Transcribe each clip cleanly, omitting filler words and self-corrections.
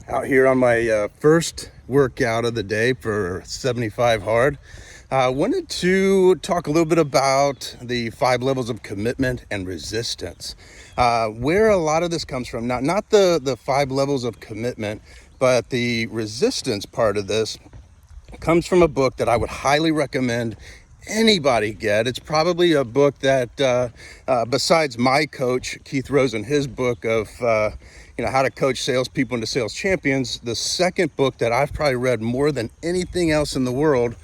Out here on my first workout of the day for 75 hard. Wanted to talk a little bit about the 5 levels of commitment and resistance. Where a lot of this comes from, not the 5 levels of commitment, but the resistance part of this comes from a book that I would highly recommend anybody get. It's probably a book that besides my coach Keith Rosen, his book of how to coach salespeople into sales champions, the second book that I've probably read more than anything else in the world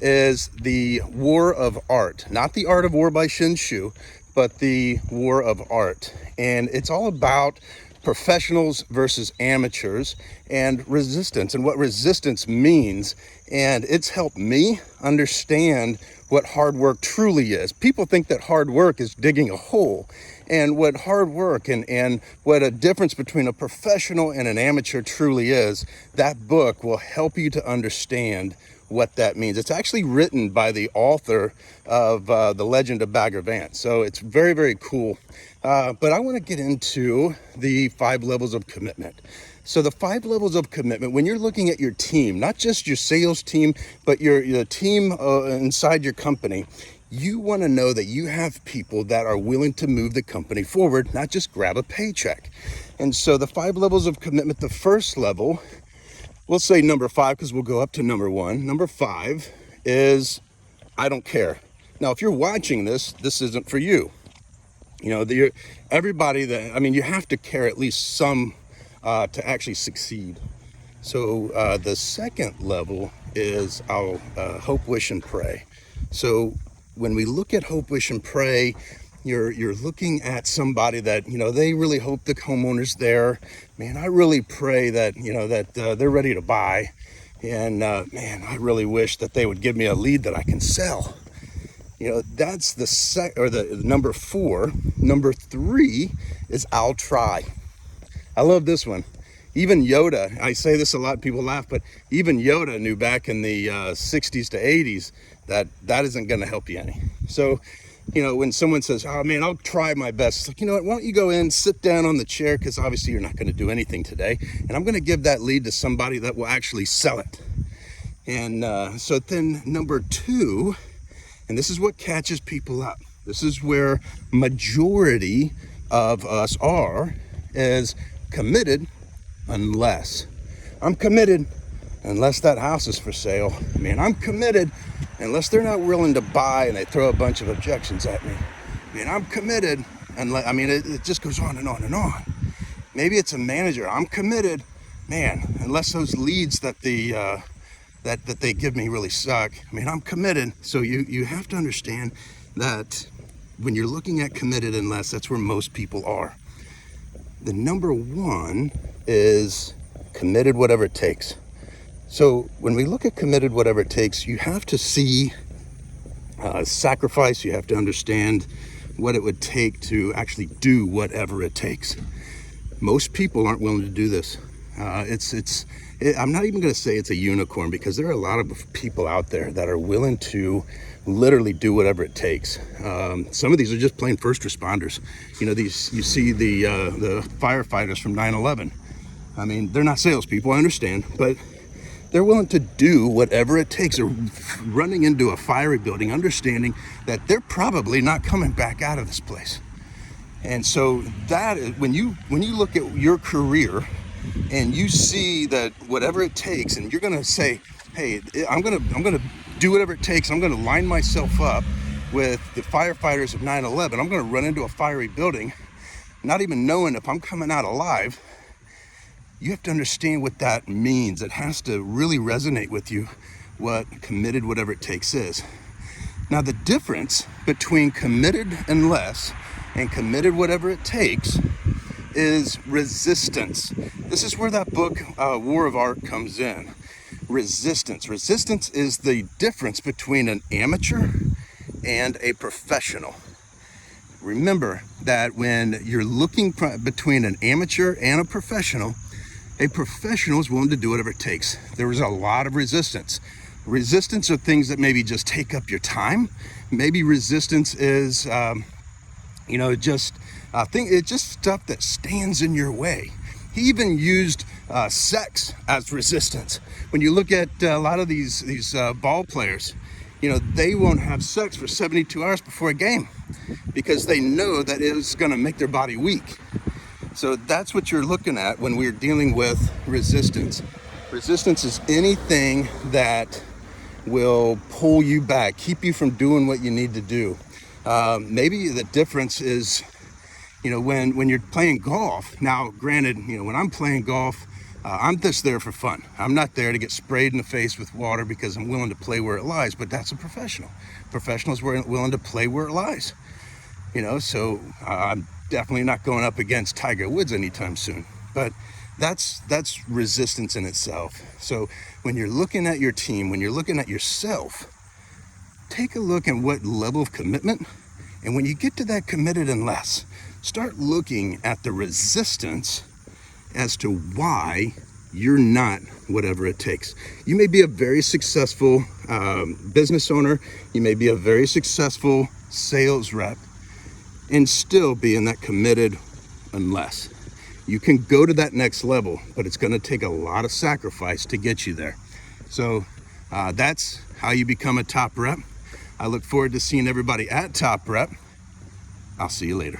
is The War of Art. Not The Art of War by Sun Tzu, but The War of Art. And it's all about professionals versus amateurs and resistance and what resistance means. And it's helped me understand what hard work truly is. People think that hard work is digging a hole, and what hard work and what a difference between a professional and an amateur truly is, that book will help you to understand what that means. It's actually written by the author of The Legend of Bagger Vance. So it's very, very cool. But I want to get into the 5 levels of commitment. So the 5 levels of commitment, when you're looking at your team, not just your sales team, but your team inside your company, you want to know that you have people that are willing to move the company forward, not just grab a paycheck. And so the 5 levels of commitment, the first level, we'll say number 5 because we'll go up to number 1. Number 5 is I don't care. Now, if you're watching this isn't for you. Everybody you have to care at least some to actually succeed. So the second level is I'll hope, wish, and pray. So when we look at hope, wish, and pray, you're looking at somebody that, they really hope the homeowner's there. Man, I really pray that, that they're ready to buy. And I really wish that they would give me a lead that I can sell. That's the number 4. Number 3 is I'll try. I love this one. Even Yoda, I say this a lot, people laugh, but even Yoda knew back in the 60s to 80s that isn't going to help you any. So, when someone says, oh man, I'll try my best, it's like, you know what, why don't you go in, sit down on the chair, because obviously you're not going to do anything today, and I'm going to give that lead to somebody that will actually sell it. And so then number 2, and this is what catches people up. This is where majority of us are, is committed unless. I'm committed unless that house is for sale. I'm committed unless they're not willing to buy and they throw a bunch of objections at me. I'm committed unless, it just goes on and on and on. Maybe it's a manager. I'm committed, unless those leads that that they give me really suck. I'm committed. So you have to understand that when you're looking at committed unless, that's where most people are. The number 1 is committed whatever it takes. So when we look at committed whatever it takes, you have to see sacrifice. You have to understand what it would take to actually do whatever it takes. Most people aren't willing to do this. I'm not even going to say it's a unicorn, because there are a lot of people out there that are willing to literally do whatever it takes. Some of these are just plain first responders. You see the firefighters from 9/11. They're not salespeople, I understand, but they're willing to do whatever it takes. They're running into a fiery building, understanding that they're probably not coming back out of this place. And so that is, when you look at your career and you see that whatever it takes, and you're going to say, hey, I'm going to do whatever it takes. I'm going to line myself up with the firefighters of 9/11. I'm going to run into a fiery building, not even knowing if I'm coming out alive. You have to understand what that means. It has to really resonate with you what committed whatever it takes is. Now, the difference between committed unless and committed whatever it takes is resistance. This is where that book, War of Art, comes in. Resistance. Resistance is the difference between an amateur and a professional. Remember that when you're looking between an amateur and a professional is willing to do whatever it takes. There is a lot of resistance. Resistance are things that maybe just take up your time. Maybe resistance is, it's just stuff that stands in your way. He even used sex as resistance. When you look at a lot of these ball players, you know, they won't have sex for 72 hours before a game because they know that it's going to make their body weak. So that's what you're looking at when we're dealing with resistance. Resistance is anything that will pull you back, keep you from doing what you need to do. Maybe the difference is, you know, when you're playing golf. Now, granted, you know, when I'm playing golf, I'm just there for fun. I'm not there to get sprayed in the face with water because I'm willing to play where it lies, but that's a professional. Professionals were willing to play where it lies. You know, so I'm definitely not going up against Tiger Woods anytime soon. But that's resistance in itself. So when you're looking at your team, when you're looking at yourself, take a look at what level of commitment. And when you get to that committed and less, start looking at the resistance as to why you're not whatever it takes. You may be a very successful business owner. You may be a very successful sales rep and still be in that committed unless. You can go to that next level, but it's going to take a lot of sacrifice to get you there. So that's how you become a top rep. I look forward to seeing everybody at Top Rep. I'll see you later.